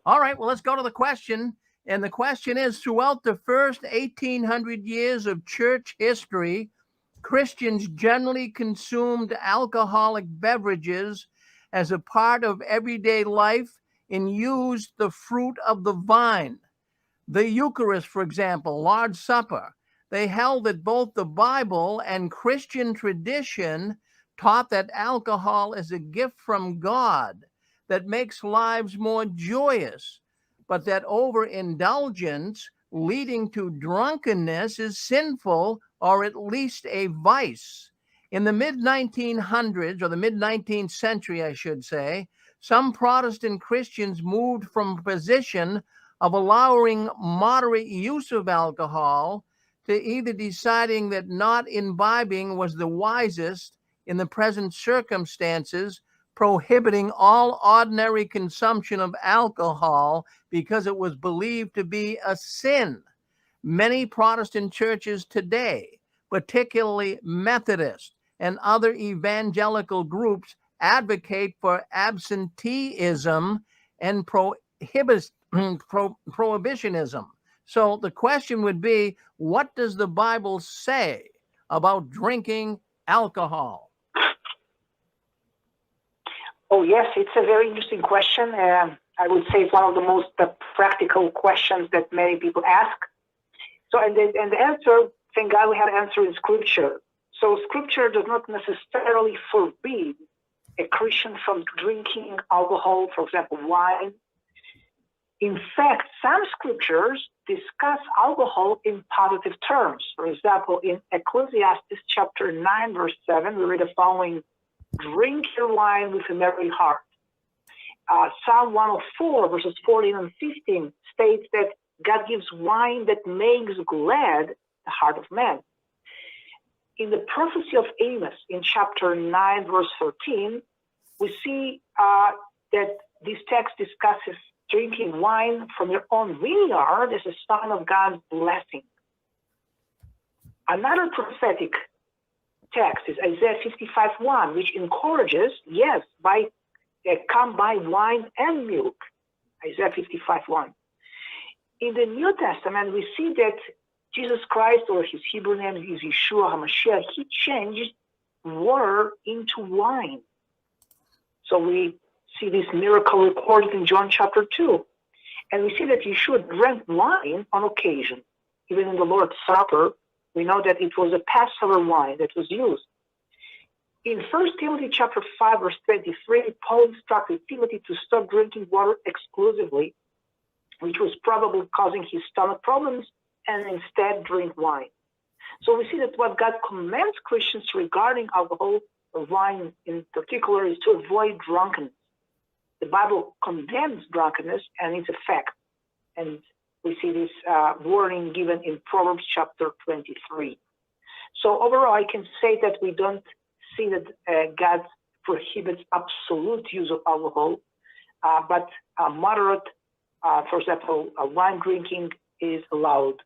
All right, well, let's go to the question. And the question is, throughout the first 1800 years of church history, Christians generally consumed alcoholic beverages as a part of everyday life and used the fruit of the vine. The Eucharist, for example, Lord's Supper, they held that both the Bible and Christian tradition taught that alcohol is a gift from God that makes lives more joyous, but that overindulgence leading to drunkenness is sinful or at least a vice. In the mid 1900s, or the mid 19th century, I should say, some Protestant Christians moved from a position of allowing moderate use of alcohol to either deciding that not imbibing was the wisest in the present circumstances, prohibiting all ordinary consumption of alcohol because it was believed to be a sin. Many Protestant churches today, particularly Methodist and other evangelical groups, advocate for absenteeism and prohibitionism. So the question would be, what does the Bible say about drinking alcohol? Oh, yes, it's a very interesting question. I would say it's one of the most practical questions that many people ask. So, and the answer, thank God we have an answer in Scripture. So Scripture does not necessarily forbid a Christian from drinking alcohol, for example, wine. In fact, some Scriptures discuss alcohol in positive terms. For example, in Ecclesiastes chapter 9, verse 7, we read the following: drink your wine with a merry heart. Psalm 104, verses 14 and 15 states that God gives wine that makes glad the heart of man. In the prophecy of Amos, in chapter 9, verse 13, we see that this text discusses drinking wine from your own vineyard as a sign of God's blessing. Another prophetic text is Isaiah 55:1, which encourages, yes, come buy wine and milk. Isaiah 55:1. In the New Testament, we see that Jesus Christ, or his Hebrew name is Yeshua HaMashiach, he changed water into wine. So we see this miracle recorded in John chapter 2. And we see that Yeshua drank wine on occasion. Even in the Lord's Supper, we know that it was a Passover wine that was used. In 1 Timothy chapter 5, verse 23, Paul instructed Timothy to stop drinking water exclusively, which was probably causing his stomach problems, and instead drink wine. So we see that what God commands Christians regarding alcohol, or wine in particular, is to avoid drunkenness. The Bible condemns drunkenness and its effect. And we see this warning given in Proverbs chapter 23. So overall, I can say that we don't see that God prohibits absolute use of alcohol, but moderate, for example, wine drinking is allowed.